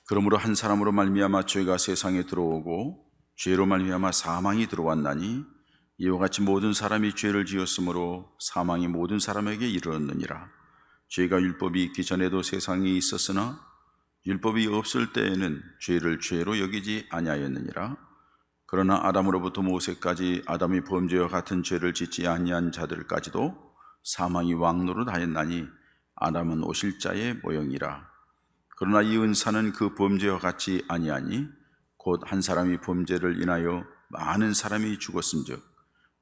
그러므로 한 사람으로 말미암아 죄가 세상에 들어오고 죄로 말미암아 사망이 들어왔나니 이와 같이 모든 사람이 죄를 지었으므로 사망이 모든 사람에게 이르렀느니라. 죄가 율법이 있기 전에도 세상에 있었으나 율법이 없을 때에는 죄를 죄로 여기지 아니하였느니라. 그러나 아담으로부터 모세까지 아담이 범죄와 같은 죄를 짓지 아니한 자들까지도 사망이 왕노릇하였나니 아담은 오실 자의 모형이라. 그러나 이 은사는 그 범죄와 같이 아니하니 곧 한 사람이 범죄를 인하여 많은 사람이 죽었은즉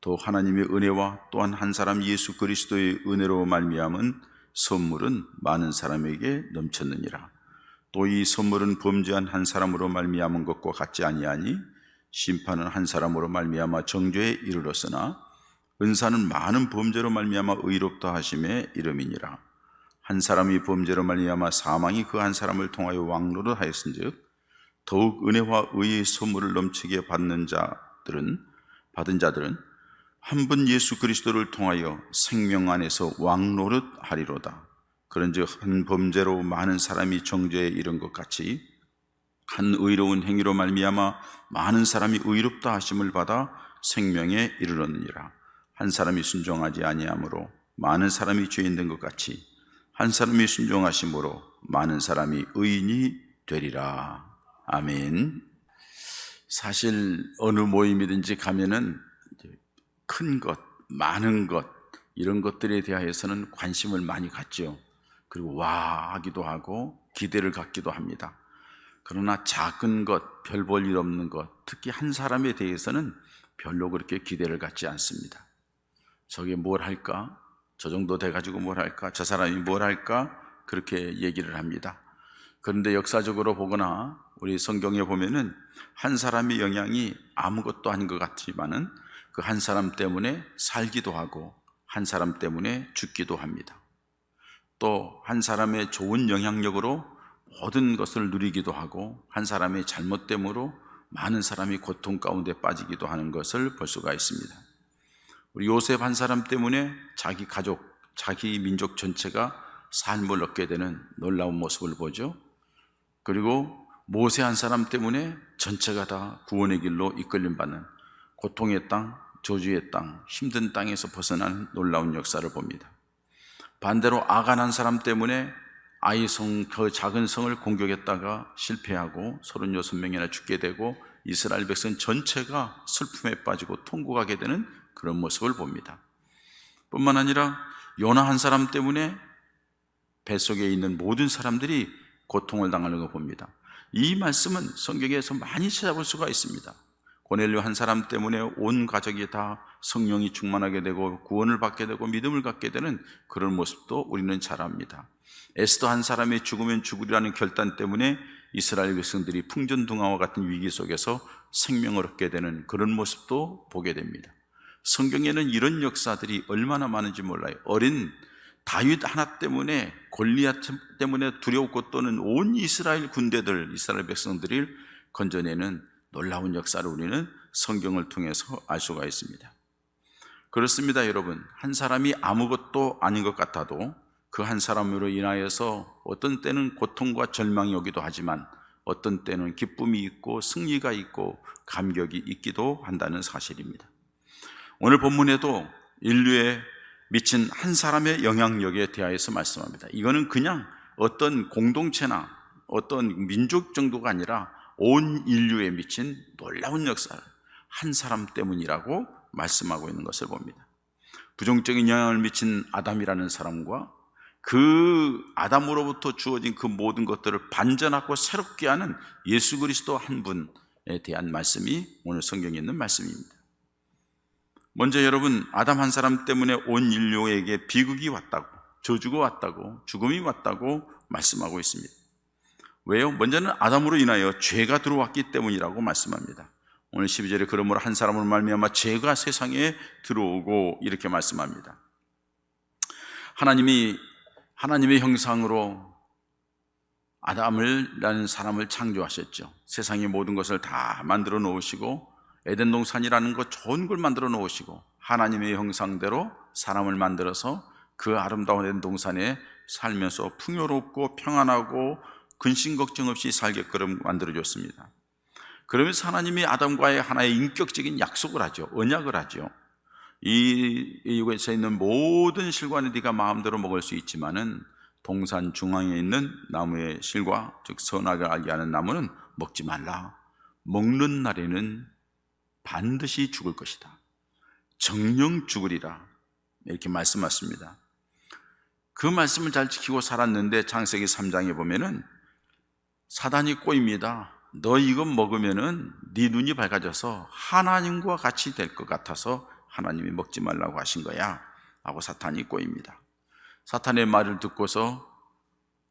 또 하나님의 은혜와 또한 한 사람 예수 그리스도의 은혜로 말미암은 선물은 많은 사람에게 넘쳤느니라. 또 이 선물은 범죄한 한 사람으로 말미암은 것과 같지 아니하니 심판은 한 사람으로 말미암아 정죄에 이르렀으나 은사는 많은 범죄로 말미암아 의롭다 하심에 이름이니라. 한 사람이 범죄로 말미암아 사망이 그 한 사람을 통하여 왕노릇 하였은즉 더욱 은혜와 의의 선물을 넘치게 받은 자들은 한 분 예수 그리스도를 통하여 생명 안에서 왕노릇 하리로다. 그런즉 한 범죄로 많은 사람이 정죄에 이른 것 같이 한 의로운 행위로 말미암아 많은 사람이 의롭다 하심을 받아 생명에 이르렀느니라. 한 사람이 순종하지 아니하므로 많은 사람이 죄인 된 것 같이 한 사람이 순종하심으로 많은 사람이 의인이 되리라. 아멘. 사실 어느 모임이든지 가면은 큰 것, 많은 것 이런 것들에 대하여서는 관심을 많이 갖죠. 그리고 와 하기도 하고 기대를 갖기도 합니다. 그러나 작은 것, 별 볼 일 없는 것, 특히 한 사람에 대해서는 별로 그렇게 기대를 갖지 않습니다. 저게 뭘 할까? 저 정도 돼가지고 뭘 할까? 저 사람이 뭘 할까? 그렇게 얘기를 합니다. 그런데 역사적으로 보거나 우리 성경에 보면은 한 사람의 영향이 아무것도 아닌 것 같지만은 그 한 사람 때문에 살기도 하고 한 사람 때문에 죽기도 합니다. 또 한 사람의 좋은 영향력으로 모든 것을 누리기도 하고 한 사람의 잘못됨으로 많은 사람이 고통 가운데 빠지기도 하는 것을 볼 수가 있습니다. 우리 요셉 한 사람 때문에 자기 가족, 자기 민족 전체가 삶을 얻게 되는 놀라운 모습을 보죠. 그리고 모세 한 사람 때문에 전체가 다 구원의 길로 이끌림 받는 고통의 땅, 저주의 땅, 힘든 땅에서 벗어난 놀라운 역사를 봅니다. 반대로 아간 한 사람 때문에 아이 성, 그 작은 성을 공격했다가 실패하고 36명이나 죽게 되고 이스라엘 백성 전체가 슬픔에 빠지고 통곡하게 되는 그런 모습을 봅니다. 뿐만 아니라 요나 한 사람 때문에 뱃속에 있는 모든 사람들이 고통을 당하는 걸 봅니다. 이 말씀은 성경에서 많이 찾아볼 수가 있습니다. 고넬료 한 사람 때문에 온 가족이 다 성령이 충만하게 되고 구원을 받게 되고 믿음을 갖게 되는 그런 모습도 우리는 잘 압니다. 에스더 한 사람이 죽으면 죽으리라는 결단 때문에 이스라엘 백성들이 풍전등화와 같은 위기 속에서 생명을 얻게 되는 그런 모습도 보게 됩니다. 성경에는 이런 역사들이 얼마나 많은지 몰라요. 어린 다윗 하나 때문에 골리앗 때문에 두려웠고 또는 온 이스라엘 군대들, 이스라엘 백성들을 건져내는 놀라운 역사를 우리는 성경을 통해서 알 수가 있습니다. 그렇습니다, 여러분. 한 사람이 아무것도 아닌 것 같아도 그 한 사람으로 인하여서 어떤 때는 고통과 절망이 오기도 하지만 어떤 때는 기쁨이 있고 승리가 있고 감격이 있기도 한다는 사실입니다. 오늘 본문에도 인류에 미친 한 사람의 영향력에 대하여서 말씀합니다. 이거는 그냥 어떤 공동체나 어떤 민족 정도가 아니라 온 인류에 미친 놀라운 역사를 한 사람 때문이라고 말씀하고 있는 것을 봅니다. 부정적인 영향을 미친 아담이라는 사람과 그 아담으로부터 주어진 그 모든 것들을 반전하고 새롭게 하는 예수 그리스도 한 분에 대한 말씀이 오늘 성경에 있는 말씀입니다. 먼저 여러분, 아담 한 사람 때문에 온 인류에게 비극이 왔다고, 저주가 왔다고, 죽음이 왔다고 말씀하고 있습니다. 왜요? 먼저는 아담으로 인하여 죄가 들어왔기 때문이라고 말씀합니다. 오늘 12절에 그러므로 한 사람으로 말미암아 죄가 세상에 들어오고 이렇게 말씀합니다. 하나님의 형상으로 아담이라는 사람을 창조하셨죠. 세상의 모든 것을 다 만들어 놓으시고 에덴 동산이라는 것 좋은 걸 만들어 놓으시고 하나님의 형상대로 사람을 만들어서 그 아름다운 에덴 동산에 살면서 풍요롭고 평안하고 근심 걱정 없이 살게끔 만들어줬습니다. 그러면서 하나님이 아담과의 하나의 인격적인 약속을 하죠. 언약을 하죠. 이 이곳에 있는 모든 실과는 네가 마음대로 먹을 수 있지만은 동산 중앙에 있는 나무의 실과, 즉 선악을 알게 하는 나무는 먹지 말라. 먹는 날에는 반드시 죽을 것이다. 정령 죽으리라. 이렇게 말씀하십니다. 그 말씀을 잘 지키고 살았는데 창세기 3장에 보면은 사단이 꼬입니다. 너 이거 먹으면은 네 눈이 밝아져서 하나님과 같이 될 것 같아서 하나님이 먹지 말라고 하신 거야 하고 사탄이 꼬입니다. 사탄의 말을 듣고서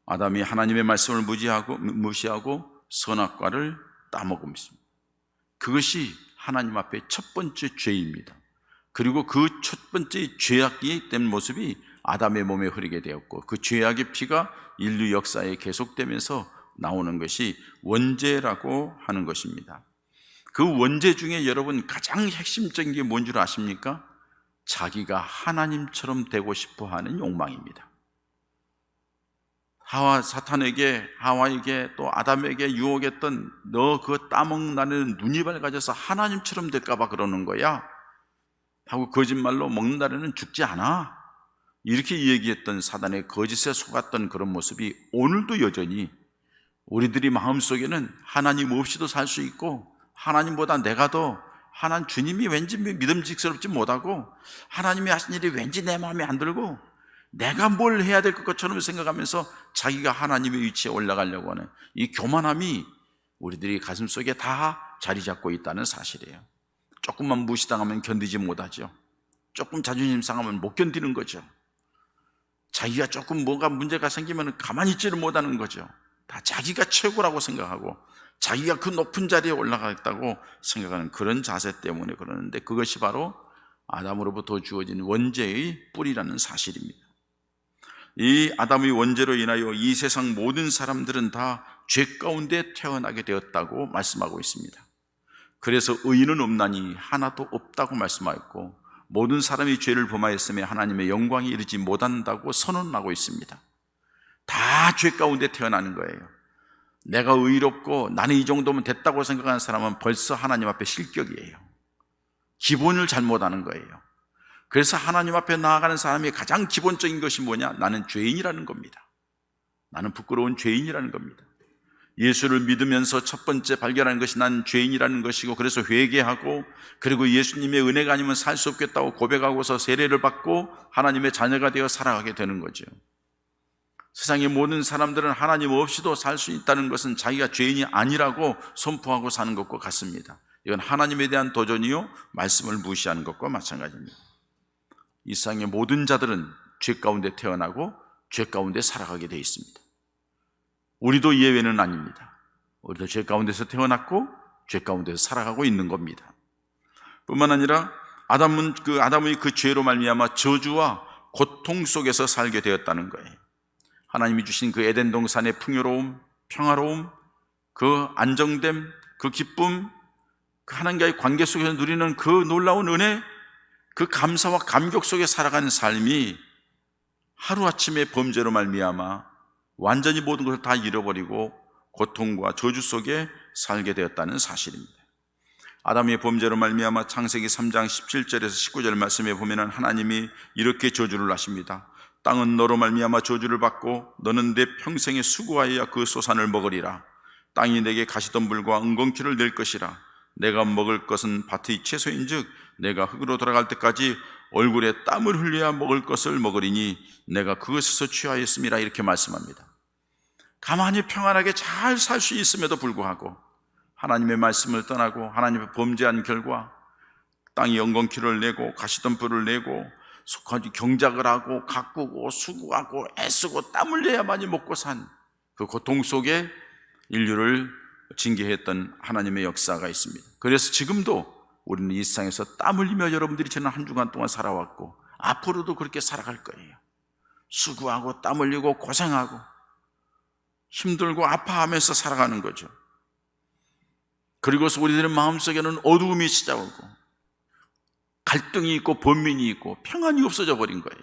아담이 하나님의 말씀을 무시하고 선악과를 따먹습니다. 그것이 하나님 앞에 첫 번째 죄입니다. 그리고 그 첫 번째 죄악이 된 모습이 아담의 몸에 흐르게 되었고, 그 죄악의 피가 인류 역사에 계속되면서 나오는 것이 원죄라고 하는 것입니다. 그 원죄 중에 여러분 가장 핵심적인 게 뭔 줄 아십니까? 자기가 하나님처럼 되고 싶어 하는 욕망입니다. 하와에게 또 아담에게 유혹했던 너 그거 따먹는 눈이 밝아져서 하나님처럼 될까봐 그러는 거야 하고 거짓말로 먹는 날에는 죽지 않아, 이렇게 얘기했던 사단의 거짓에 속았던 그런 모습이 오늘도 여전히 우리들이 마음속에는 하나님 없이도 살 수 있고, 하나님보다 내가 더 하나님 주님이 왠지 믿음직스럽지 못하고 하나님이 하신 일이 왠지 내 마음에 안 들고 내가 뭘 해야 될 것처럼 생각하면서 자기가 하나님의 위치에 올라가려고 하는 이 교만함이 우리들이 가슴속에 다 자리 잡고 있다는 사실이에요. 조금만 무시당하면 견디지 못하죠. 조금 자존심 상하면 못 견디는 거죠. 자기가 조금 뭐가 문제가 생기면 가만히 있지를 못하는 거죠. 다 자기가 최고라고 생각하고 자기가 그 높은 자리에 올라가겠다고 생각하는 그런 자세 때문에 그러는데, 그것이 바로 아담으로부터 주어진 원죄의 뿌리라는 사실입니다. 이 아담의 원죄로 인하여 이 세상 모든 사람들은 다 죄 가운데 태어나게 되었다고 말씀하고 있습니다. 그래서 의인은 없나니 하나도 없다고 말씀하였고, 모든 사람이 죄를 범하였으며 하나님의 영광에 이르지 못한다고 선언하고 있습니다. 다 죄 가운데 태어나는 거예요. 내가 의롭고 나는 이 정도면 됐다고 생각하는 사람은 벌써 하나님 앞에 실격이에요. 기본을 잘못하는 거예요. 그래서 하나님 앞에 나아가는 사람이 가장 기본적인 것이 뭐냐? 나는 죄인이라는 겁니다. 나는 부끄러운 죄인이라는 겁니다. 예수를 믿으면서 첫 번째 발견하는 것이 난 죄인이라는 것이고, 그래서 회개하고, 그리고 예수님의 은혜가 아니면 살 수 없겠다고 고백하고서 세례를 받고 하나님의 자녀가 되어 살아가게 되는 거죠. 세상의 모든 사람들은 하나님 없이도 살 수 있다는 것은 자기가 죄인이 아니라고 선포하고 사는 것과 같습니다. 이건 하나님에 대한 도전이요, 말씀을 무시하는 것과 마찬가지입니다. 이 세상의 모든 자들은 죄 가운데 태어나고 죄 가운데 살아가게 되어 있습니다. 우리도 예외는 아닙니다. 우리도 죄 가운데서 태어났고 죄 가운데서 살아가고 있는 겁니다. 뿐만 아니라 아담의 그 죄로 말미암아 저주와 고통 속에서 살게 되었다는 거예요. 하나님이 주신 그 에덴 동산의 풍요로움, 평화로움, 그 안정됨, 그 기쁨, 그 하나님과의 관계 속에서 누리는 그 놀라운 은혜, 그 감사와 감격 속에 살아가는 삶이 하루아침에 범죄로 말미암아 완전히 모든 것을 다 잃어버리고 고통과 저주 속에 살게 되었다는 사실입니다. 아담의 범죄로 말미암아 창세기 3장 17절에서 19절 말씀에 보면 하나님이 이렇게 저주를 하십니다. 땅은 너로 말미암아 저주를 받고 너는 내 평생에 수고하여야 그 소산을 먹으리라. 땅이 내게 가시덤불과 은건키를 낼 것이라. 내가 먹을 것은 밭의 채소인즉 내가 흙으로 돌아갈 때까지 얼굴에 땀을 흘려야 먹을 것을 먹으리니 내가 그것에서 취하였음이라. 이렇게 말씀합니다. 가만히 평안하게 잘 살 수 있음에도 불구하고 하나님의 말씀을 떠나고 하나님의 범죄한 결과 땅이 은건키를 내고 가시덤불을 내고 속하지 경작을 하고 가꾸고 수고하고 애쓰고 땀을 내야만이 먹고 산 그 고통 속에 인류를 징계했던 하나님의 역사가 있습니다. 그래서 지금도 우리는 이 세상에서 땀 흘리며 여러분들이 지난 한 주간 동안 살아왔고 앞으로도 그렇게 살아갈 거예요. 수고하고 땀 흘리고 고생하고 힘들고 아파하면서 살아가는 거죠. 그리고서 우리들의 마음속에는 어두움이 찾아오고 갈등이 있고 번민이 있고 평안이 없어져 버린 거예요.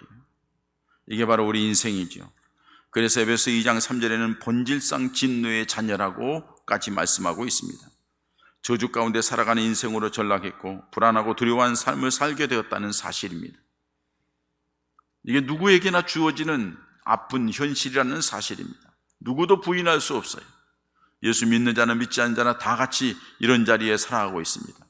이게 바로 우리 인생이죠. 그래서 에베소 2장 3절에는 본질상 진노의 자녀라고까지 말씀하고 있습니다. 저주 가운데 살아가는 인생으로 전락했고 불안하고 두려워한 삶을 살게 되었다는 사실입니다. 이게 누구에게나 주어지는 아픈 현실이라는 사실입니다. 누구도 부인할 수 없어요. 예수 믿는 자는 믿지 않는 자나 다 같이 이런 자리에 살아가고 있습니다.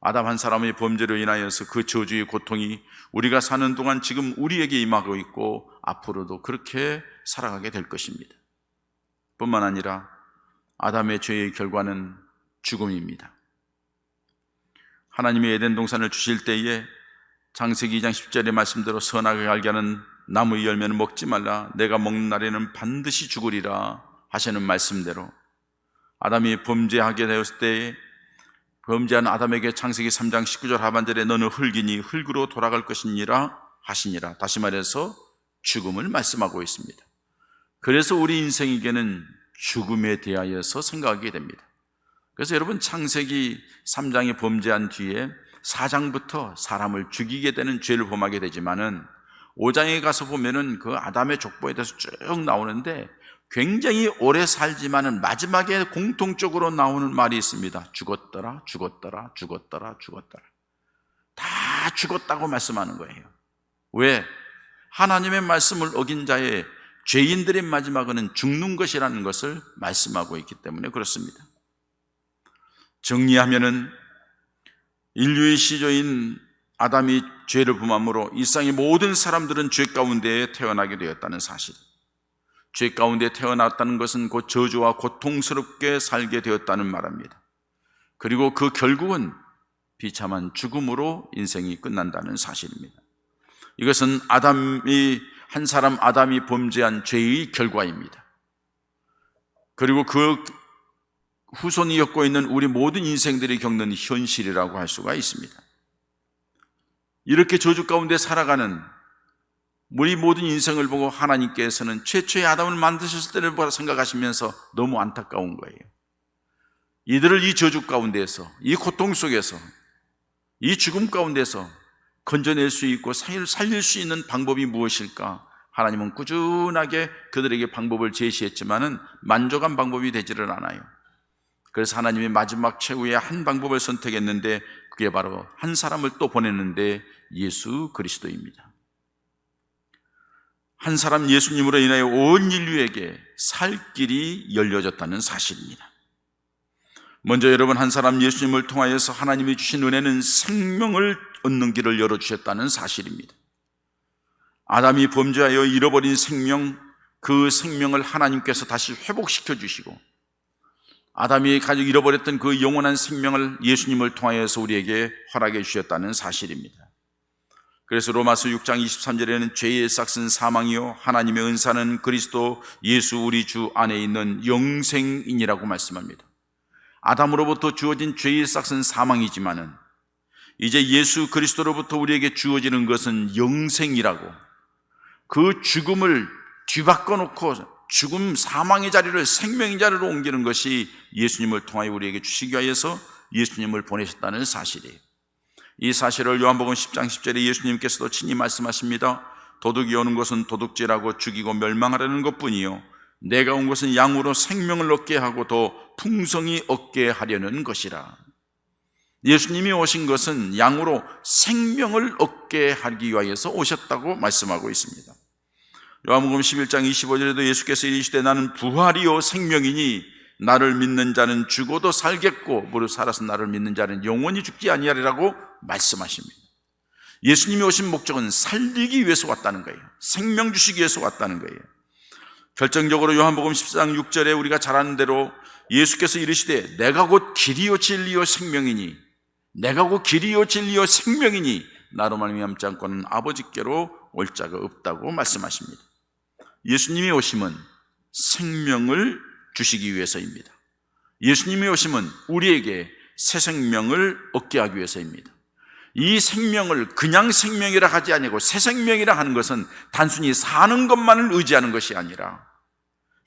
아담 한 사람의 범죄로 인하여서 그 저주의 고통이 우리가 사는 동안 지금 우리에게 임하고 있고 앞으로도 그렇게 살아가게 될 것입니다. 뿐만 아니라 아담의 죄의 결과는 죽음입니다. 하나님이 에덴 동산을 주실 때에 창세기 2장 10절의 말씀대로 선악을 알게 하는 나무의 열매는 먹지 말라, 내가 먹는 날에는 반드시 죽으리라 하시는 말씀대로 아담이 범죄하게 되었을 때에 범죄한 아담에게 창세기 3장 19절 하반절에 너는 흙이니 흙으로 돌아갈 것이니라 하시니라, 다시 말해서 죽음을 말씀하고 있습니다. 그래서 우리 인생에게는 죽음에 대하여서 생각하게 됩니다. 그래서 여러분 창세기 3장에 범죄한 뒤에 4장부터 사람을 죽이게 되는 죄를 범하게 되지만은 5장에 가서 보면은 그 아담의 족보에 대해서 쭉 나오는데 굉장히 오래 살지만은 마지막에 공통적으로 나오는 말이 있습니다. 죽었더라, 죽었더라, 죽었더라, 죽었더라. 다 죽었다고 말씀하는 거예요. 왜? 하나님의 말씀을 어긴 자의 죄인들의 마지막은 죽는 것이라는 것을 말씀하고 있기 때문에 그렇습니다. 정리하면은 인류의 시조인 아담이 죄를 범함으로 이 세상의 모든 사람들은 죄 가운데에 태어나게 되었다는 사실, 죄 가운데 태어났다는 것은 곧 저주와 고통스럽게 살게 되었다는 말입니다. 그리고 그 결국은 비참한 죽음으로 인생이 끝난다는 사실입니다. 이것은 한 사람 아담이 범죄한 죄의 결과입니다. 그리고 그 후손이 겪고 있는 우리 모든 인생들이 겪는 현실이라고 할 수가 있습니다. 이렇게 저주 가운데 살아가는 우리 모든 인생을 보고 하나님께서는 최초의 아담을 만드셨을 때를 생각하시면서 너무 안타까운 거예요. 이들을 이 저주 가운데서, 이 고통 속에서, 이 죽음 가운데서 건져낼 수 있고 살릴 수 있는 방법이 무엇일까? 하나님은 꾸준하게 그들에게 방법을 제시했지만은 만족한 방법이 되지를 않아요. 그래서 하나님이 마지막 최후의 한 방법을 선택했는데 그게 바로 한 사람을 또 보냈는데 예수 그리스도입니다. 한 사람 예수님으로 인하여 온 인류에게 살 길이 열려졌다는 사실입니다. 먼저 여러분, 한 사람 예수님을 통하여서 하나님이 주신 은혜는 생명을 얻는 길을 열어주셨다는 사실입니다. 아담이 범죄하여 잃어버린 생명, 그 생명을 하나님께서 다시 회복시켜 주시고 아담이 가지고 잃어버렸던 그 영원한 생명을 예수님을 통하여서 우리에게 허락해 주셨다는 사실입니다. 그래서 로마서 6장 23절에는 죄의 싹은 사망이요 하나님의 은사는 그리스도 예수 우리 주 안에 있는 영생이니라고 말씀합니다. 아담으로부터 주어진 죄의 싹은 사망이지만은 이제 예수 그리스도로부터 우리에게 주어지는 것은 영생이라고, 그 죽음을 뒤바꿔 놓고 죽음 사망의 자리를 생명의 자리로 옮기는 것이 예수님을 통하여 우리에게 주시기 위해서 예수님을 보내셨다는 사실이에요. 이 사실을 요한복음 10장 10절에 예수님께서도 친히 말씀하십니다. 도둑이 오는 것은 도둑질하고 죽이고 멸망하려는 것뿐이요 내가 온 것은 양으로 생명을 얻게 하고 더 풍성히 얻게 하려는 것이라. 예수님이 오신 것은 양으로 생명을 얻게 하기 위하여서 오셨다고 말씀하고 있습니다. 요한복음 11장 25절에도 예수께서 이르시되 나는 부활이요 생명이니 나를 믿는 자는 죽어도 살겠고 무릇 살아서 나를 믿는 자는 영원히 죽지 아니하리라고 말씀하십니다. 예수님이 오신 목적은 살리기 위해서 왔다는 거예요. 생명 주시기 위해서 왔다는 거예요. 결정적으로 요한복음 14장 6절에 우리가 잘 아는 대로 예수께서 이르시되 내가 곧 길이요 진리요 생명이니, 내가 곧 길이요 진리요 생명이니 나로 말미암지 않고는 아버지께로 올 자가 없다고 말씀하십니다. 예수님이 오심은 생명을 주시기 위해서입니다. 예수님이 오심은 우리에게 새 생명을 얻게 하기 위해서입니다. 이 생명을 그냥 생명이라 하지 아니고 새 생명이라 하는 것은 단순히 사는 것만을 의지하는 것이 아니라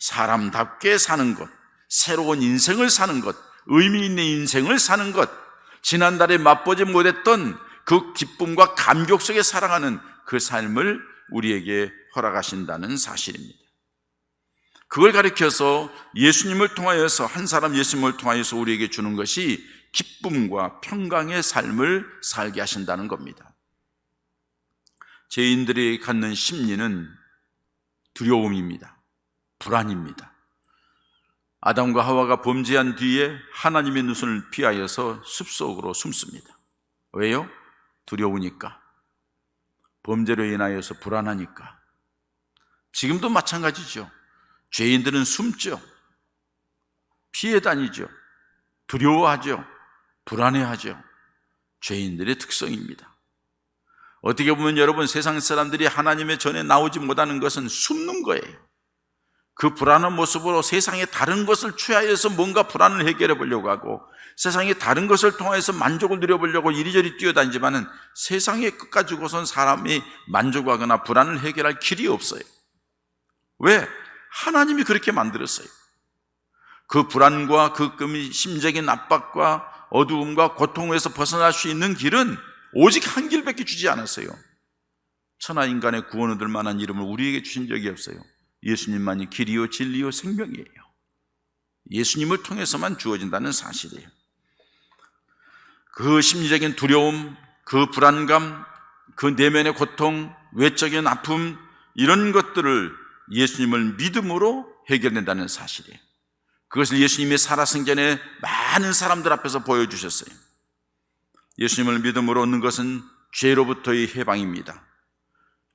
사람답게 사는 것, 새로운 인생을 사는 것, 의미 있는 인생을 사는 것, 지난달에 맛보지 못했던 그 기쁨과 감격 속에 살아가는 그 삶을 우리에게 허락하신다는 사실입니다. 그걸 가리켜서 예수님을 통하여서, 한 사람 예수님을 통하여서 우리에게 주는 것이 기쁨과 평강의 삶을 살게 하신다는 겁니다. 죄인들이 갖는 심리는 두려움입니다. 불안입니다. 아담과 하와가 범죄한 뒤에 하나님의 눈을 피하여서 숲속으로 숨습니다. 왜요? 두려우니까. 범죄로 인하여서 불안하니까. 지금도 마찬가지죠. 죄인들은 숨죠. 피해 다니죠. 두려워하죠. 불안해하죠. 죄인들의 특성입니다. 어떻게 보면 여러분, 세상 사람들이 하나님의 전에 나오지 못하는 것은 숨는 거예요. 그 불안한 모습으로 세상의 다른 것을 취하여서 뭔가 불안을 해결해 보려고 하고, 세상의 다른 것을 통해서 만족을 누려보려고 이리저리 뛰어다니지만은 세상의 끝 가지고선 사람이 만족하거나 불안을 해결할 길이 없어요. 왜? 하나님이 그렇게 만들었어요. 그 불안과 그 심적인 압박과 어두움과 고통에서 벗어날 수 있는 길은 오직 한 길밖에 주지 않았어요. 천하 인간의 구원 얻을 만한 이름을 우리에게 주신 적이 없어요. 예수님만이 길이요 진리요 생명이에요. 예수님을 통해서만 주어진다는 사실이에요. 그 심리적인 두려움, 그 불안감, 그 내면의 고통, 외적인 아픔, 이런 것들을 예수님을 믿음으로 해결된다는 사실이에요. 그것을 예수님이 살아생전에 많은 사람들 앞에서 보여주셨어요. 예수님을 믿음으로 얻는 것은 죄로부터의 해방입니다.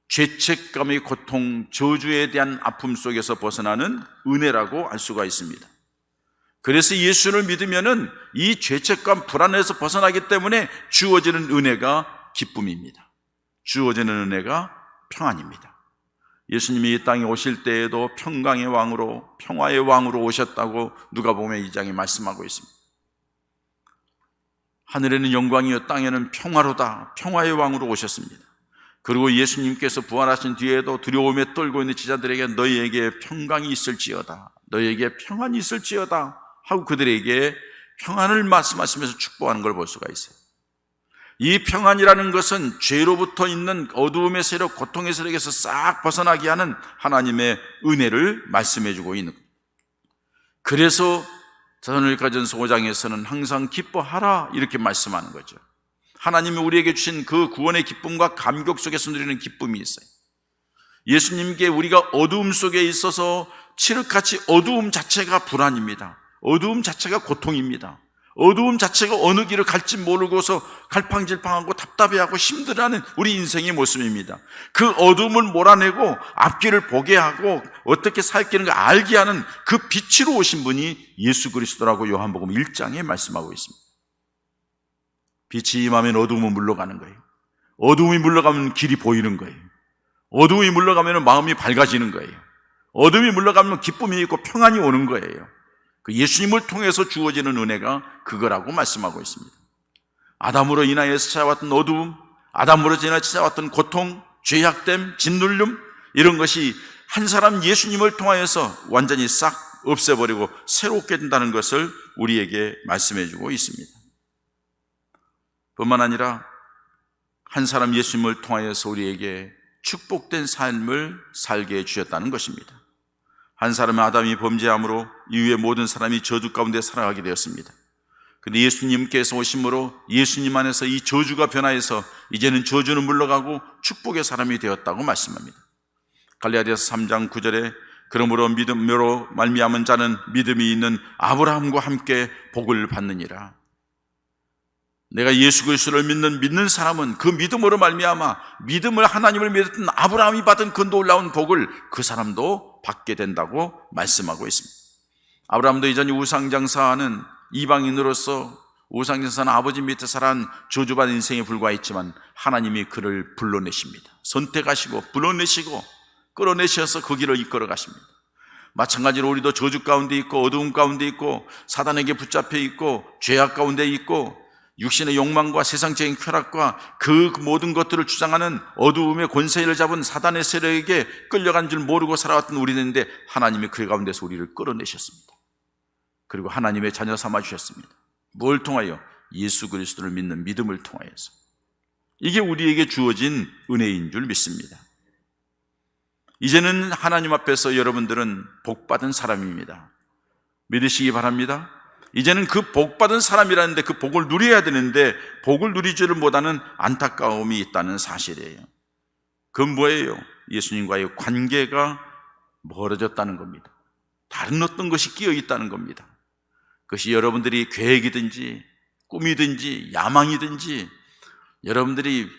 죄책감의 고통, 저주에 대한 아픔 속에서 벗어나는 은혜라고 알 수가 있습니다. 그래서 예수를 믿으면은 이 죄책감, 불안에서 벗어나기 때문에 주어지는 은혜가 기쁨입니다. 주어지는 은혜가 평안입니다. 예수님이 이 땅에 오실 때에도 평강의 왕으로, 평화의 왕으로 오셨다고 누가복음 2장에 말씀하고 있습니다. 하늘에는 영광이요 땅에는 평화로다, 평화의 왕으로 오셨습니다. 그리고 예수님께서 부활하신 뒤에도 두려움에 떨고 있는 제자들에게 너희에게 평강이 있을지어다, 너희에게 평안이 있을지어다 하고 그들에게 평안을 말씀하시면서 축복하는 걸 볼 수가 있어요. 이 평안이라는 것은 죄로부터 있는 어두움의 세력, 고통의 세력에서 싹 벗어나게 하는 하나님의 은혜를 말씀해 주고 있는 거예요. 그래서 데살로니가전서 5장에서는 항상 기뻐하라 이렇게 말씀하는 거죠. 하나님이 우리에게 주신 그 구원의 기쁨과 감격 속에서 누리는 기쁨이 있어요. 예수님께 우리가 어두움 속에 있어서 칠흑같이 어두움 자체가 불안입니다. 어두움 자체가 고통입니다. 어두움 자체가 어느 길을 갈지 모르고서 갈팡질팡하고 답답해하고 힘들어하는 우리 인생의 모습입니다. 그 어두움을 몰아내고 앞길을 보게 하고 어떻게 살 길인가 알게 하는 그 빛으로 오신 분이 예수 그리스도라고 요한복음 1장에 말씀하고 있습니다. 빛이 임하면 어두움은 물러가는 거예요. 어두움이 물러가면 길이 보이는 거예요. 어두움이 물러가면 마음이 밝아지는 거예요. 어둠이 물러가면 기쁨이 있고 평안이 오는 거예요. 그 예수님을 통해서 주어지는 은혜가 그거라고 말씀하고 있습니다. 아담으로 인하여서 찾아왔던 어두움, 아담으로 인하여서 찾아왔던 고통, 죄악됨, 짓눌림, 이런 것이 한 사람 예수님을 통하여서 완전히 싹 없애버리고 새롭게 된다는 것을 우리에게 말씀해 주고 있습니다. 뿐만 아니라 한 사람 예수님을 통하여서 우리에게 축복된 삶을 살게 해 주셨다는 것입니다. 한 사람의 아담이 범죄함으로 이후에 모든 사람이 저주 가운데 살아가게 되었습니다. 그런데 예수님께서 오심으로 예수님 안에서 이 저주가 변화해서 이제는 저주는 물러가고 축복의 사람이 되었다고 말씀합니다. 갈라디아서 3장 9절에 그러므로 믿음으로 말미암은 자는 믿음이 있는 아브라함과 함께 복을 받느니라. 내가 예수 그리스도를 믿는 사람은 그 믿음으로 말미암아 믿음을 하나님을 믿었던 아브라함이 받은 그 놀라운 복을 그 사람도 받게 된다고 말씀하고 있습니다. 아브라함도 이전에 우상장사하는 이방인으로서 우상장사는 아버지 밑에 살아온 저주받은 인생에 불과했지만 하나님이 그를 불러내십니다. 선택하시고 불러내시고 끌어내셔서 그 길을 이끌어 가십니다. 마찬가지로 우리도 저주 가운데 있고 어두움 가운데 있고 사단에게 붙잡혀 있고 죄악 가운데 있고 육신의 욕망과 세상적인 쾌락과 그 모든 것들을 주장하는 어두움의 권세를 잡은 사단의 세력에게 끌려간 줄 모르고 살아왔던 우리인데 하나님이 그 가운데서 우리를 끌어내셨습니다. 그리고 하나님의 자녀 삼아주셨습니다. 뭘 통하여? 예수 그리스도를 믿는 믿음을 통하여서. 이게 우리에게 주어진 은혜인 줄 믿습니다. 이제는 하나님 앞에서 여러분들은 복받은 사람입니다. 믿으시기 바랍니다. 이제는 그 복받은 사람이라는데 그 복을 누려야 되는데 복을 누리지를 못하는 안타까움이 있다는 사실이에요. 그건 뭐예요? 예수님과의 관계가 멀어졌다는 겁니다. 다른 어떤 것이 끼어 있다는 겁니다. 그것이 여러분들이 계획이든지 꿈이든지 야망이든지 여러분들이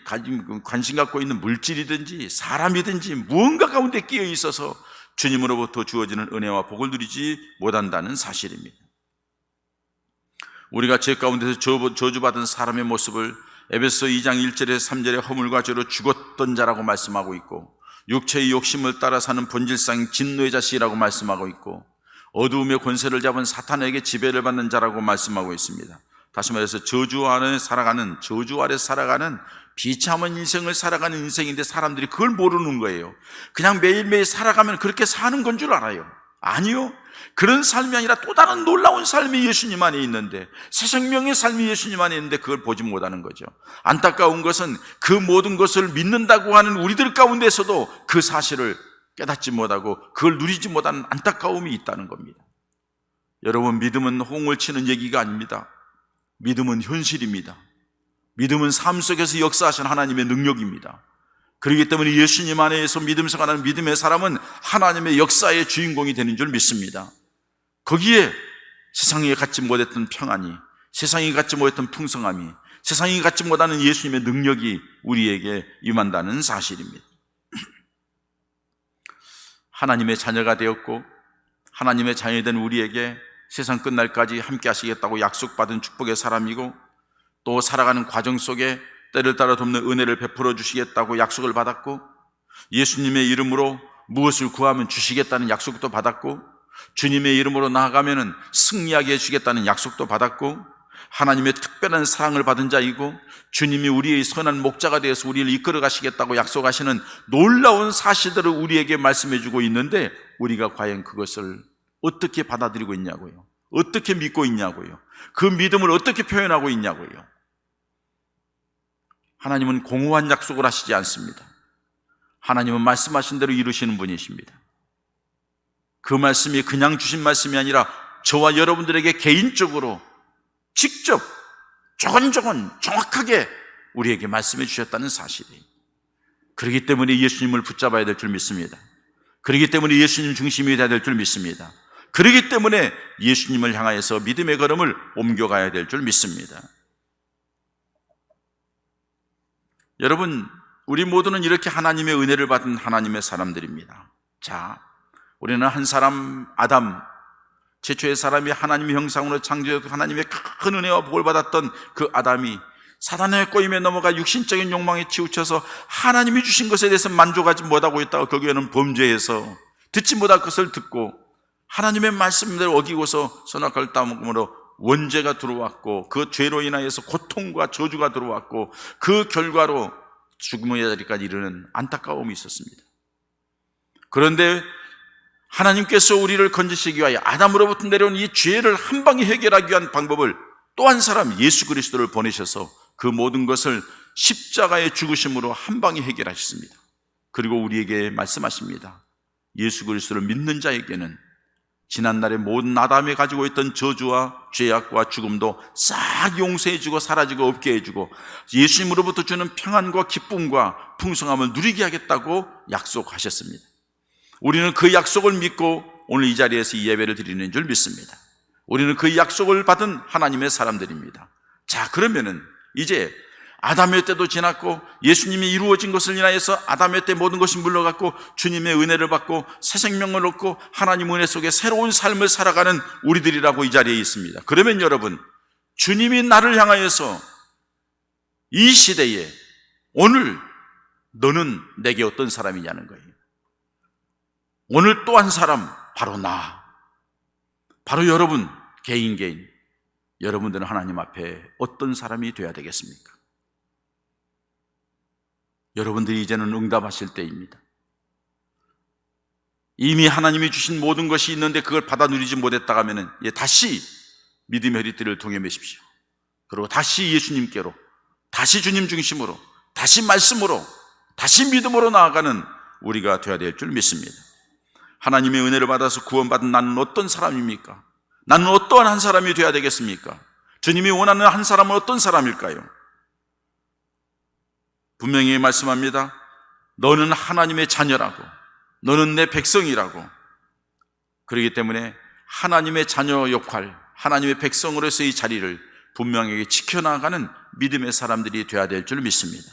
관심 갖고 있는 물질이든지 사람이든지 무언가 가운데 끼어 있어서 주님으로부터 주어지는 은혜와 복을 누리지 못한다는 사실입니다. 우리가 죄 가운데서 저주받은 사람의 모습을 에베소 2장 1절에서 3절에 허물과 죄로 죽었던 자라고 말씀하고 있고, 육체의 욕심을 따라 사는 본질상 진노의 자식이라고 말씀하고 있고, 어두움의 권세를 잡은 사탄에게 지배를 받는 자라고 말씀하고 있습니다. 다시 말해서 저주 아래 살아가는 비참한 인생을 살아가는 인생인데 사람들이 그걸 모르는 거예요. 그냥 매일매일 살아가면 그렇게 사는 건 줄 알아요. 아니요. 그런 삶이 아니라 또 다른 놀라운 삶이 예수님 안에 있는데, 새 생명의 삶이 예수님 안에 있는데 그걸 보지 못하는 거죠. 안타까운 것은 그 모든 것을 믿는다고 하는 우리들 가운데서도 그 사실을 깨닫지 못하고 그걸 누리지 못하는 안타까움이 있다는 겁니다. 여러분, 믿음은 호응을 치는 얘기가 아닙니다. 믿음은 현실입니다. 믿음은 삶 속에서 역사하신 하나님의 능력입니다. 그렇기 때문에 예수님 안에서 믿음 생활하는 믿음의 사람은 하나님의 역사의 주인공이 되는 줄 믿습니다. 거기에 세상에 갖지 못했던 평안이, 세상에 갖지 못했던 풍성함이, 세상에 갖지 못하는 예수님의 능력이 우리에게 임한다는 사실입니다. 하나님의 자녀가 되었고 하나님의 자녀이 된 우리에게 세상 끝날까지 함께 하시겠다고 약속받은 축복의 사람이고, 또 살아가는 과정 속에 때를 따라 돕는 은혜를 베풀어 주시겠다고 약속을 받았고, 예수님의 이름으로 무엇을 구하면 주시겠다는 약속도 받았고, 주님의 이름으로 나아가면 승리하게 해주시겠다는 약속도 받았고, 하나님의 특별한 사랑을 받은 자이고 주님이 우리의 선한 목자가 되어서 우리를 이끌어 가시겠다고 약속하시는 놀라운 사실들을 우리에게 말씀해 주고 있는데, 우리가 과연 그것을 어떻게 받아들이고 있냐고요? 어떻게 믿고 있냐고요? 그 믿음을 어떻게 표현하고 있냐고요? 하나님은 공허한 약속을 하시지 않습니다. 하나님은 말씀하신 대로 이루시는 분이십니다. 그 말씀이 그냥 주신 말씀이 아니라 저와 여러분들에게 개인적으로 직접 조곤조곤 정확하게 우리에게 말씀해 주셨다는 사실이에요. 그렇기 때문에 예수님을 붙잡아야 될 줄 믿습니다. 그렇기 때문에 예수님 중심이 되어야 될 줄 믿습니다. 그렇기 때문에 예수님을 향하여서 믿음의 걸음을 옮겨가야 될 줄 믿습니다. 여러분, 우리 모두는 이렇게 하나님의 은혜를 받은 하나님의 사람들입니다. 자, 우리는 한 사람 아담, 최초의 사람이 하나님의 형상으로 창조되어 하나님의 큰 은혜와 복을 받았던 그 아담이 사단의 꼬임에 넘어가 육신적인 욕망에 치우쳐서 하나님이 주신 것에 대해서 만족하지 못하고 있다가 거기에는 범죄해서 듣지 못할 것을 듣고 하나님의 말씀대로 어기고서 선악과를 따먹음으로 원죄가 들어왔고, 그 죄로 인하여서 고통과 저주가 들어왔고, 그 결과로 죽음의 자리까지 이르는 안타까움이 있었습니다. 그런데 하나님께서 우리를 건지시기 위하여 아담으로부터 내려온 이 죄를 한 방에 해결하기 위한 방법을 또 한 사람 예수 그리스도를 보내셔서 그 모든 것을 십자가의 죽으심으로 한 방에 해결하셨습니다. 그리고 우리에게 말씀하십니다. 예수 그리스도를 믿는 자에게는 지난날의 모든 아담이 가지고 있던 저주와 죄악과 죽음도 싹 용서해주고 사라지고 없게 해주고 예수님으로부터 주는 평안과 기쁨과 풍성함을 누리게 하겠다고 약속하셨습니다. 우리는 그 약속을 믿고 오늘 이 자리에서 이 예배를 드리는 줄 믿습니다. 우리는 그 약속을 받은 하나님의 사람들입니다. 자, 그러면은 이제 아담의 때도 지났고 예수님이 이루어진 것을 인하여서 아담의 때 모든 것이 물러갔고 주님의 은혜를 받고 새 생명을 얻고 하나님 은혜 속에 새로운 삶을 살아가는 우리들이라고 이 자리에 있습니다. 그러면 여러분, 주님이 나를 향하여서 이 시대에 오늘 너는 내게 어떤 사람이냐는 거예요. 오늘 또 한 사람, 바로 나, 바로 여러분, 개인 여러분들은 하나님 앞에 어떤 사람이 되어야 되겠습니까? 여러분들이 이제는 응답하실 때입니다. 이미 하나님이 주신 모든 것이 있는데 그걸 받아 누리지 못했다 하면은 다시 믿음의 허리띠를 동여매십시오. 그리고 다시 예수님께로, 다시 주님 중심으로, 다시 말씀으로, 다시 믿음으로 나아가는 우리가 되어야 될 줄 믿습니다. 하나님의 은혜를 받아서 구원받은 나는 어떤 사람입니까? 나는 어떠한 한 사람이 되어야 되겠습니까? 주님이 원하는 한 사람은 어떤 사람일까요? 분명히 말씀합니다. 너는 하나님의 자녀라고, 너는 내 백성이라고. 그렇기 때문에 하나님의 자녀 역할, 하나님의 백성으로서의 자리를 분명하게 지켜나가는 믿음의 사람들이 되어야 될 줄 믿습니다.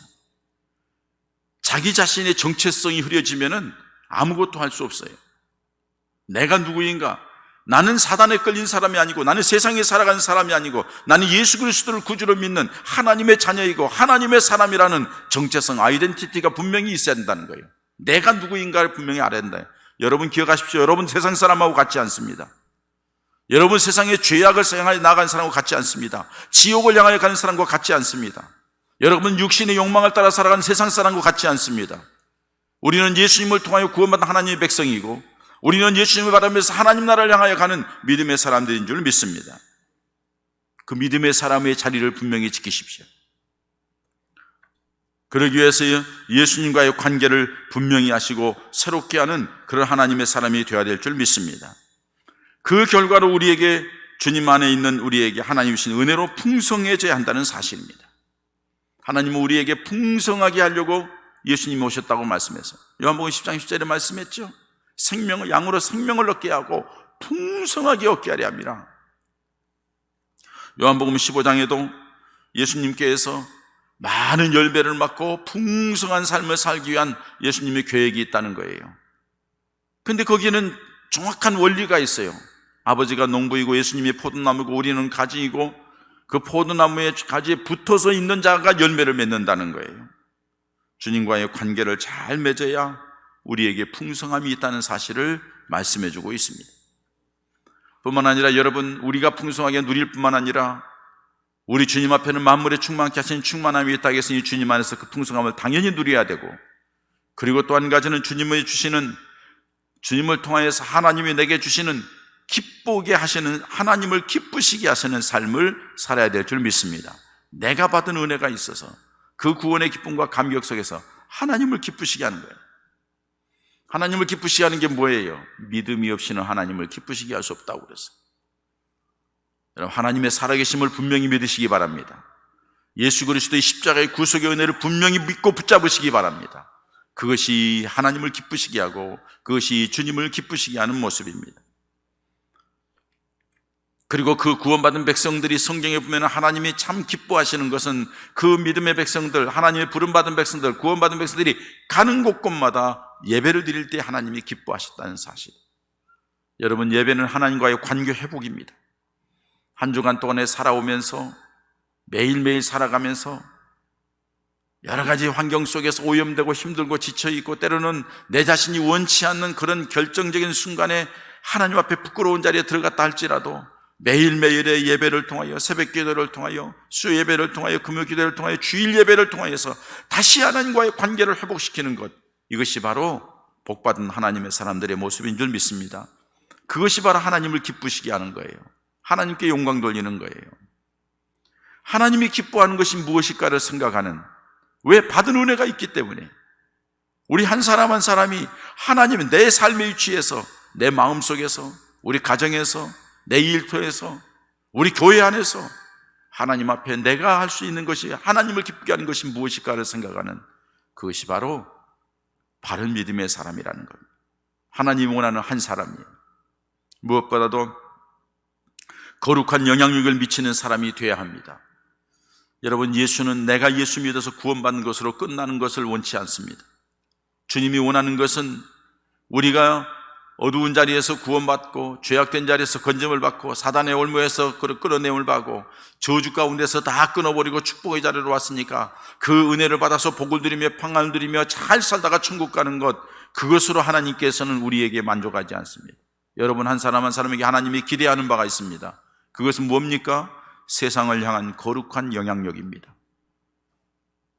자기 자신의 정체성이 흐려지면은 아무것도 할 수 없어요. 내가 누구인가? 나는 사단에 끌린 사람이 아니고, 나는 세상에 살아가는 사람이 아니고, 나는 예수 그리스도를 구주로 믿는 하나님의 자녀이고 하나님의 사람이라는 정체성, 아이덴티티가 분명히 있어야 된다는 거예요. 내가 누구인가를 분명히 알아야 된다. 여러분 기억하십시오. 여러분 세상 사람하고 같지 않습니다. 여러분 세상의 죄악을 향하여 나아가는 사람과 같지 않습니다. 지옥을 향하여 가는 사람과 같지 않습니다. 여러분 육신의 욕망을 따라 살아가는 세상 사람과 같지 않습니다. 우리는 예수님을 통하여 구원받은 하나님의 백성이고, 우리는 예수님을 바라면서 하나님 나라를 향하여 가는 믿음의 사람들인 줄 믿습니다. 그 믿음의 사람의 자리를 분명히 지키십시오. 그러기 위해서 예수님과의 관계를 분명히 하시고 새롭게 하는 그런 하나님의 사람이 되어야 될 줄 믿습니다. 그 결과로 우리에게, 주님 안에 있는 우리에게 하나님 주신 은혜로 풍성해져야 한다는 사실입니다. 하나님은 우리에게 풍성하게 하려고 예수님이 오셨다고 말씀해서 요한복음 10장 10절에 말씀했죠. 생명을, 양으로 생명을 얻게 하고 풍성하게 얻게 하려 합니다. 요한복음 15장에도 예수님께서 많은 열매를 맺고 풍성한 삶을 살기 위한 예수님의 계획이 있다는 거예요. 근데 거기에는 정확한 원리가 있어요. 아버지가 농부이고 예수님이 포도나무고 우리는 가지이고, 그 포도나무의 가지에 붙어서 있는 자가 열매를 맺는다는 거예요. 주님과의 관계를 잘 맺어야 우리에게 풍성함이 있다는 사실을 말씀해 주고 있습니다. 뿐만 아니라 여러분, 우리가 풍성하게 누릴 뿐만 아니라 우리 주님 앞에는 만물에 충만케 하신 충만함이 있다고 했으니 주님 안에서 그 풍성함을 당연히 누려야 되고, 그리고 또 한 가지는 주님을 주시는, 주님을 통하여서 하나님이 내게 주시는 기쁘게 하시는, 하나님을 기쁘시게 하시는 삶을 살아야 될 줄 믿습니다. 내가 받은 은혜가 있어서 그 구원의 기쁨과 감격 속에서 하나님을 기쁘시게 하는 거예요. 하나님을 기쁘시게 하는 게 뭐예요? 믿음이 없이는 하나님을 기쁘시게 할 수 없다고 그랬어요. 여러분, 하나님의 살아계심을 분명히 믿으시기 바랍니다. 예수 그리스도의 십자가의 구속의 은혜를 분명히 믿고 붙잡으시기 바랍니다. 그것이 하나님을 기쁘시게 하고 그것이 주님을 기쁘시게 하는 모습입니다. 그리고 그 구원받은 백성들이 성경에 보면 하나님이 참 기뻐하시는 것은 그 믿음의 백성들, 하나님의 부름받은 백성들, 구원받은 백성들이 가는 곳곳마다 예배를 드릴 때 하나님이 기뻐하셨다는 사실. 여러분, 예배는 하나님과의 관계 회복입니다. 한 주간 동안에 살아오면서, 매일매일 살아가면서 여러 가지 환경 속에서 오염되고 힘들고 지쳐있고, 때로는 내 자신이 원치 않는 그런 결정적인 순간에 하나님 앞에 부끄러운 자리에 들어갔다 할지라도 매일매일의 예배를 통하여, 새벽 기도를 통하여, 수 예배를 통하여, 금요 기도를 통하여, 주일 예배를 통하여서 다시 하나님과의 관계를 회복시키는 것, 이것이 바로 복받은 하나님의 사람들의 모습인 줄 믿습니다. 그것이 바로 하나님을 기쁘시게 하는 거예요. 하나님께 영광 돌리는 거예요. 하나님이 기뻐하는 것이 무엇일까를 생각하는, 왜? 받은 은혜가 있기 때문에. 우리 한 사람 한 사람이 하나님은 내 삶의 위치에서, 내 마음속에서, 우리 가정에서, 내 일터에서, 우리 교회 안에서 하나님 앞에 내가 할 수 있는 것이, 하나님을 기쁘게 하는 것이 무엇일까를 생각하는, 그것이 바로 바른 믿음의 사람이라는 겁니다. 하나님이 원하는 한 사람이에요. 무엇보다도 거룩한 영향력을 미치는 사람이 되어야 합니다. 여러분, 예수는 내가 예수 믿어서 구원받는 것으로 끝나는 것을 원치 않습니다. 주님이 원하는 것은 우리가 어두운 자리에서 구원받고, 죄악된 자리에서 건짐을 받고, 사단의 올무에서 끌어내음을 받고, 저주 가운데서 다 끊어버리고 축복의 자리로 왔으니까 그 은혜를 받아서 복을 누리며 평안을 누리며 잘 살다가 천국 가는 것, 그것으로 하나님께서는 우리에게 만족하지 않습니다. 여러분, 한 사람 한 사람에게 하나님이 기대하는 바가 있습니다. 그것은 뭡니까? 세상을 향한 거룩한 영향력입니다.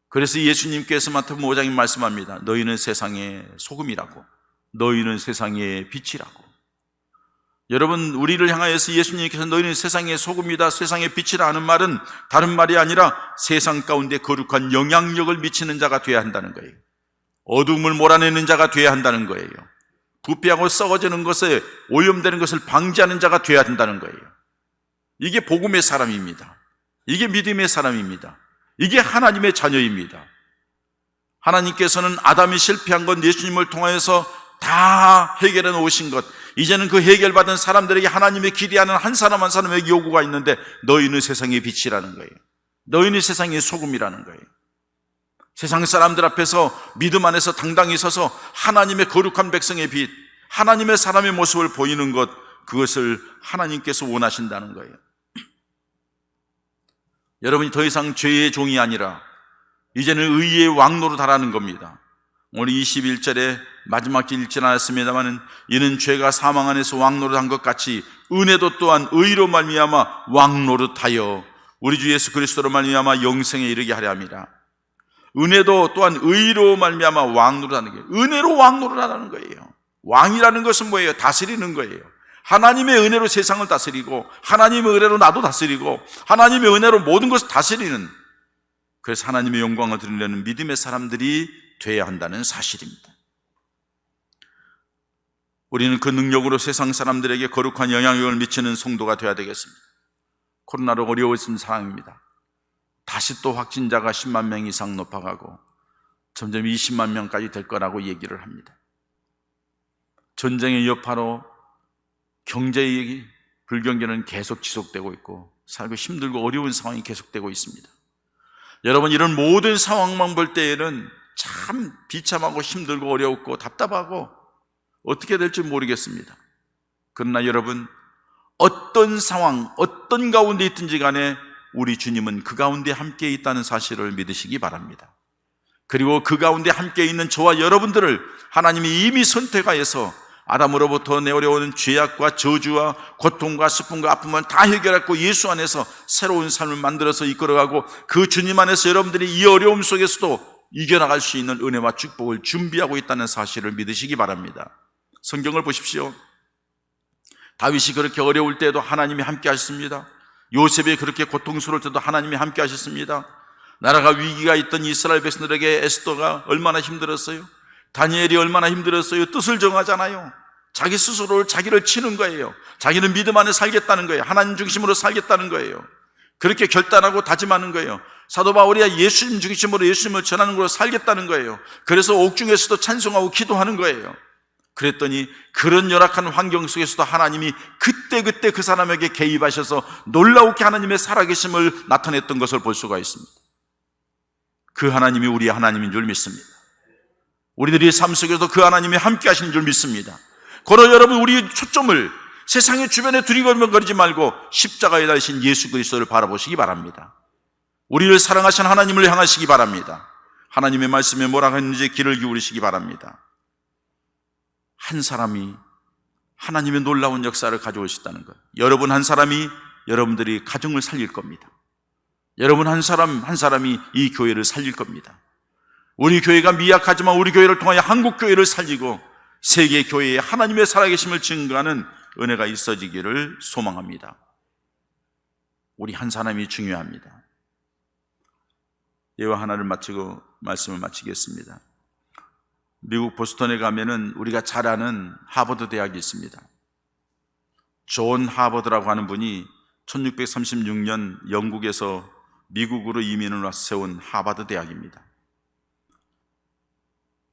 그래서 예수님께서 마태복음 5장에 말씀합니다. 너희는 세상의 소금이라고, 너희는 세상의 빛이라고. 여러분, 우리를 향하여서 예수님께서 너희는 세상의 소금이다, 세상의 빛이라 하는 말은 다른 말이 아니라 세상 가운데 거룩한 영향력을 미치는 자가 되어야 한다는 거예요. 어둠을 몰아내는 자가 되어야 한다는 거예요. 부패하고 썩어지는 것에 오염되는 것을 방지하는 자가 되어야 한다는 거예요. 이게 복음의 사람입니다. 이게 믿음의 사람입니다. 이게 하나님의 자녀입니다. 하나님께서는 아담이 실패한 것 예수님을 통하여서 다 해결해 놓으신 것, 이제는 그 해결받은 사람들에게 하나님의 기대하는 한 사람 한 사람에게 요구가 있는데, 너희는 세상의 빛이라는 거예요. 너희는 세상의 소금이라는 거예요. 세상 사람들 앞에서 믿음 안에서 당당히 서서 하나님의 거룩한 백성의 빛, 하나님의 사람의 모습을 보이는 것, 그것을 하나님께서 원하신다는 거예요. 여러분이 더 이상 죄의 종이 아니라 이제는 의의 왕노릇하라는 겁니다. 오늘 21절에 마지막 절 읽지 않았습니다마는, 이는 죄가 사망 안에서 왕노릇한 것 같이 은혜도 또한 의로 말미암아 왕노릇하여 우리 주 예수 그리스도로 말미암아 영생에 이르게 하려 함이라. 은혜도 또한 의로 말미암아 왕노릇하는 게, 은혜로 왕노릇하는 거예요. 왕이라는 것은 뭐예요? 다스리는 거예요. 하나님의 은혜로 세상을 다스리고, 하나님의 은혜로 나도 다스리고, 하나님의 은혜로 모든 것을 다스리는, 그래서 하나님의 영광을 드리려는 믿음의 사람들이 돼야 한다는 사실입니다. 우리는 그 능력으로 세상 사람들에게 거룩한 영향력을 미치는 성도가 되어야 되겠습니다. 코로나로 어려워진 상황입니다. 다시 또 확진자가 10만 명 이상 높아가고 점점 20만 명까지 될 거라고 얘기를 합니다. 전쟁의 여파로 경제의 불경기는 계속 지속되고 있고, 살고 힘들고 어려운 상황이 계속되고 있습니다. 여러분, 이런 모든 상황만 볼 때에는 참 비참하고 힘들고 어렵고 답답하고 어떻게 될지 모르겠습니다. 그러나 여러분, 어떤 상황, 어떤 가운데 있든지 간에 우리 주님은 그 가운데 함께 있다는 사실을 믿으시기 바랍니다. 그리고 그 가운데 함께 있는 저와 여러분들을 하나님이 이미 선택하여서 아담으로부터 내어려오는 죄악과 저주와 고통과 슬픔과 아픔을 다 해결했고, 예수 안에서 새로운 삶을 만들어서 이끌어가고, 그 주님 안에서 여러분들이 이 어려움 속에서도 이겨나갈 수 있는 은혜와 축복을 준비하고 있다는 사실을 믿으시기 바랍니다. 성경을 보십시오. 다윗이 그렇게 어려울 때에도 하나님이 함께 하셨습니다. 요셉이 그렇게 고통스러울 때도 하나님이 함께 하셨습니다. 나라가 위기가 있던 이스라엘 백성들에게 에스더가 얼마나 힘들었어요. 다니엘이 얼마나 힘들었어요. 뜻을 정하잖아요. 자기 스스로 자기를 치는 거예요. 자기는 믿음 안에 살겠다는 거예요. 하나님 중심으로 살겠다는 거예요. 그렇게 결단하고 다짐하는 거예요. 사도 바울이 예수님 중심으로 예수님을 전하는 걸로 살겠다는 거예요. 그래서 옥중에서도 찬송하고 기도하는 거예요. 그랬더니 그런 열악한 환경 속에서도 하나님이 그때 그 사람에게 개입하셔서 놀라우게 하나님의 살아계심을 나타냈던 것을 볼 수가 있습니다. 그 하나님이 우리 하나님인 줄 믿습니다. 우리들의 삶 속에서도 그 하나님이 함께 하시는 줄 믿습니다. 그러 여러분, 우리 초점을 세상의 주변에 두리번거리지 말고 십자가에 달리신 예수 그리스도를 바라보시기 바랍니다. 우리를 사랑하신 하나님을 향하시기 바랍니다. 하나님의 말씀에 뭐라고 했는지 귀를 기울이시기 바랍니다. 한 사람이 하나님의 놀라운 역사를 가져오셨다는 것, 여러분 한 사람이 여러분들이 가정을 살릴 겁니다. 여러분 한 사람이 이 교회를 살릴 겁니다. 우리 교회가 미약하지만 우리 교회를 통하여 한국 교회를 살리고 세계 교회에 하나님의 살아계심을 증거하는 은혜가 있어지기를 소망합니다. 우리 한 사람이 중요합니다. 예화 하나를 마치고 말씀을 마치겠습니다. 미국 보스턴에 가면은 우리가 잘 아는 하버드 대학이 있습니다. 존 하버드라고 하는 분이 1636년 영국에서 미국으로 이민을 와서 세운 하버드 대학입니다.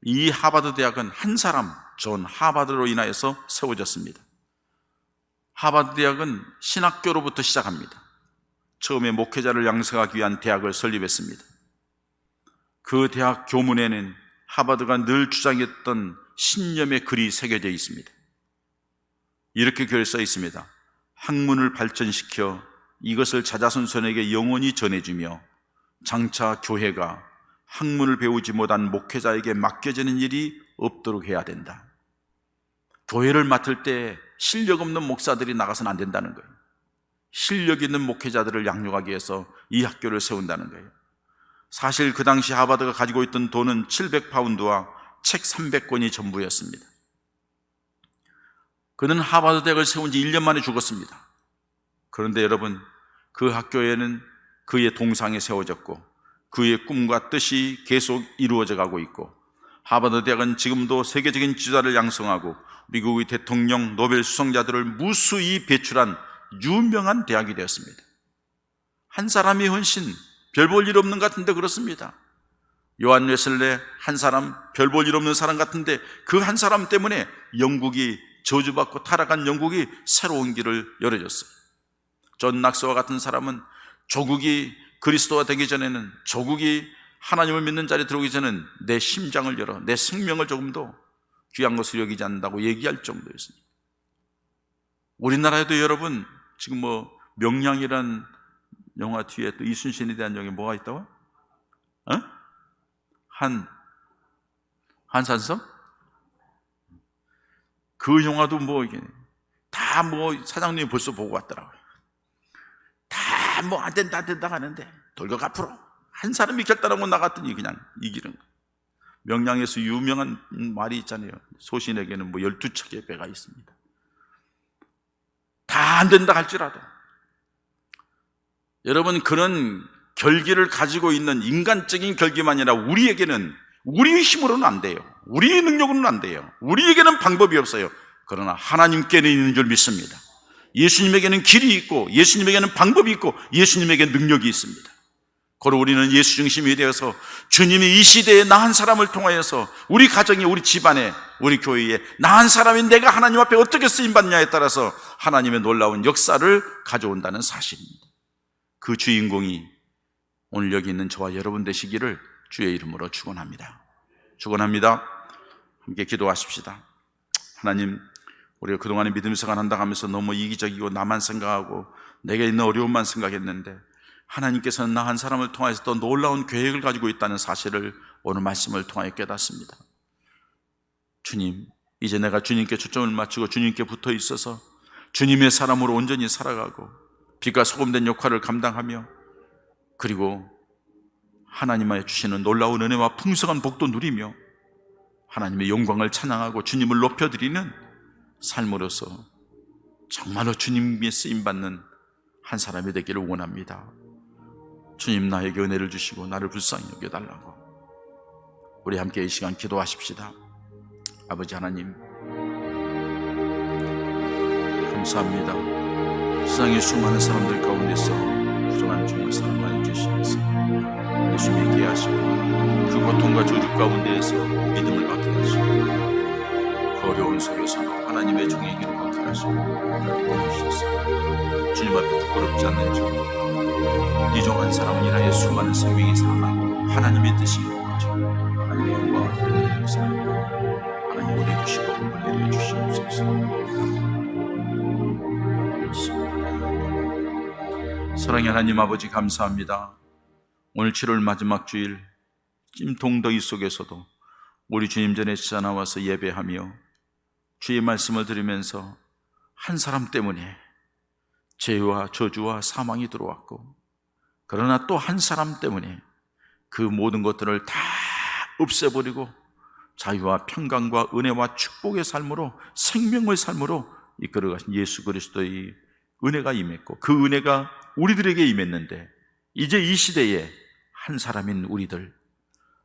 이 하버드 대학은 한 사람, 존 하버드로 인하여서 세워졌습니다. 하버드 대학은 신학교로부터 시작합니다. 처음에 목회자를 양성하기 위한 대학을 설립했습니다. 그 대학 교문에는 하버드가 늘 주장했던 신념의 글이 새겨져 있습니다. 이렇게 글에 써 있습니다. 학문을 발전시켜 이것을 자자손손에게 영원히 전해주며 장차 교회가 학문을 배우지 못한 목회자에게 맡겨지는 일이 없도록 해야 된다. 교회를 맡을 때 실력 없는 목사들이 나가서는 안 된다는 거예요. 실력 있는 목회자들을 양육하기 위해서 이 학교를 세운다는 거예요. 사실 그 당시 하버드가 가지고 있던 돈은 700파운드와 책 300권이 전부였습니다. 그는 하버드 대학을 세운 지 1년 만에 죽었습니다. 그런데 여러분, 그 학교에는 그의 동상이 세워졌고 그의 꿈과 뜻이 계속 이루어져 가고 있고, 하버드 대학은 지금도 세계적인 지도자를 양성하고 미국의 대통령, 노벨 수상자들을 무수히 배출한 유명한 대학이 되었습니다. 한 사람이 훨씬 별 볼 일 없는 것 같은데 그렇습니다. 요한 웨슬레 한 사람, 별 볼 일 없는 사람 같은데 그 한 사람 때문에 영국이 저주받고 타락한 영국이 새로운 길을 열어줬어요. 존 낙스와 같은 사람은 조국이 그리스도가 되기 전에는, 조국이 하나님을 믿는 자리에 들어오기 전에는 내 심장을 열어 내 생명을 조금도 귀한 것을 여기지 않는다고 얘기할 정도였습니다. 우리나라에도 여러분 지금 명량이란 영화 뒤에 또 이순신에 대한 영화 뭐가 있다고? 한산성? 그 영화도 다 사장님이 벌써 보고 왔더라고요. 다 안 된다 하는데 돌격 앞으로 한 사람이 결단하고 나갔더니 그냥 이기는 거예요. 명량에서 유명한 말이 있잖아요. 소신에게는 12척의 배가 있습니다. 다 안 된다 할지라도 여러분, 그런 결기를 가지고 있는 인간적인 결기만 아니라 우리에게는 우리의 힘으로는 안 돼요. 우리의 능력으로는 안 돼요. 우리에게는 방법이 없어요. 그러나 하나님께는 있는 줄 믿습니다. 예수님에게는 길이 있고 예수님에게는 방법이 있고 예수님에게 능력이 있습니다. 그리고 우리는 예수 중심이 되어서 주님이 이 시대에 나 한 사람을 통하여서 우리 가정에, 우리 집안에, 우리 교회에 나 한 사람이 내가 하나님 앞에 어떻게 쓰임받냐에 따라서 하나님의 놀라운 역사를 가져온다는 사실입니다. 그 주인공이 오늘 여기 있는 저와 여러분 되시기를 주의 이름으로 축원합니다. 축원합니다. 함께 기도하십시다. 하나님, 우리가 그동안에 믿음 생활한다 하면서 너무 이기적이고 나만 생각하고 내게 있는 어려움만 생각했는데 하나님께서는 나 한 사람을 통해서 또 놀라운 계획을 가지고 있다는 사실을 오늘 말씀을 통하여 깨닫습니다. 주님, 이제 내가 주님께 초점을 맞추고 주님께 붙어 있어서 주님의 사람으로 온전히 살아가고 빛과 소금된 역할을 감당하며 그리고 하나님의 주시는 놀라운 은혜와 풍성한 복도 누리며 하나님의 영광을 찬양하고 주님을 높여드리는 삶으로서 정말로 주님의 쓰임받는 한 사람이 되기를 원합니다. 주님, 나에게 은혜를 주시고 나를 불쌍히 여겨달라고 우리 함께 이 시간 기도하십시다. 아버지 하나님, 감사합니다. 세상의 수많은 사람들 가운데서 부정한 종을 사랑하여 주시면서 예수님이 있게 하시고 그 고통과 저주 가운데에서 믿음을 갖게 하시고 그 어려운 속에서도 하나님의 종의 길을 갖게 하시고 나를 주셔서 주님 앞에 부끄럽지 않는 종, 이 종 한 사람을 인하여 수많은 생명이 살아나고 하나님의 뜻이 이루어지고 하나님의 영광을 드리는 역사입니다. 하나님 은혜 주시고 복을 내려 주시옵소서. 사랑의 하나님 아버지, 감사합니다. 오늘 7월 마지막 주일 찜통더위 속에서도 우리 주님 전에 찾아 나와서 예배하며 주의 말씀을 들으면서 한 사람 때문에 죄와 저주와 사망이 들어왔고, 그러나 또 한 사람 때문에 그 모든 것들을 다 없애버리고 자유와 평강과 은혜와 축복의 삶으로, 생명의 삶으로 이끌어가신 예수 그리스도의 은혜가 임했고, 그 은혜가 우리들에게 임했는데 이제 이 시대에 한 사람인 우리들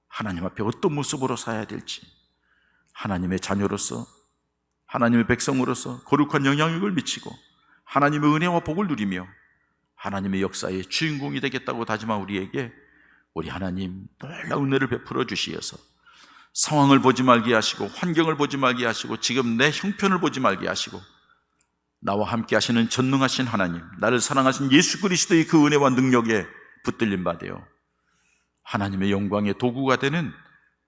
하나님 앞에 어떤 모습으로 살아야 될지, 하나님의 자녀로서, 하나님의 백성으로서 거룩한 영향력을 미치고 하나님의 은혜와 복을 누리며 하나님의 역사의 주인공이 되겠다고 다짐한 우리에게 우리 하나님 놀라운 은혜를 베풀어 주시어서 상황을 보지 말게 하시고 환경을 보지 말게 하시고 지금 내 형편을 보지 말게 하시고 나와 함께 하시는 전능하신 하나님, 나를 사랑하신 예수 그리스도의 그 은혜와 능력에 붙들림 받아요 하나님의 영광의 도구가 되는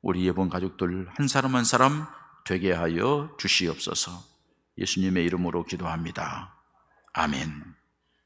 우리 예본 가족들 한 사람 한 사람 되게 하여 주시옵소서. 예수님의 이름으로 기도합니다. 아멘.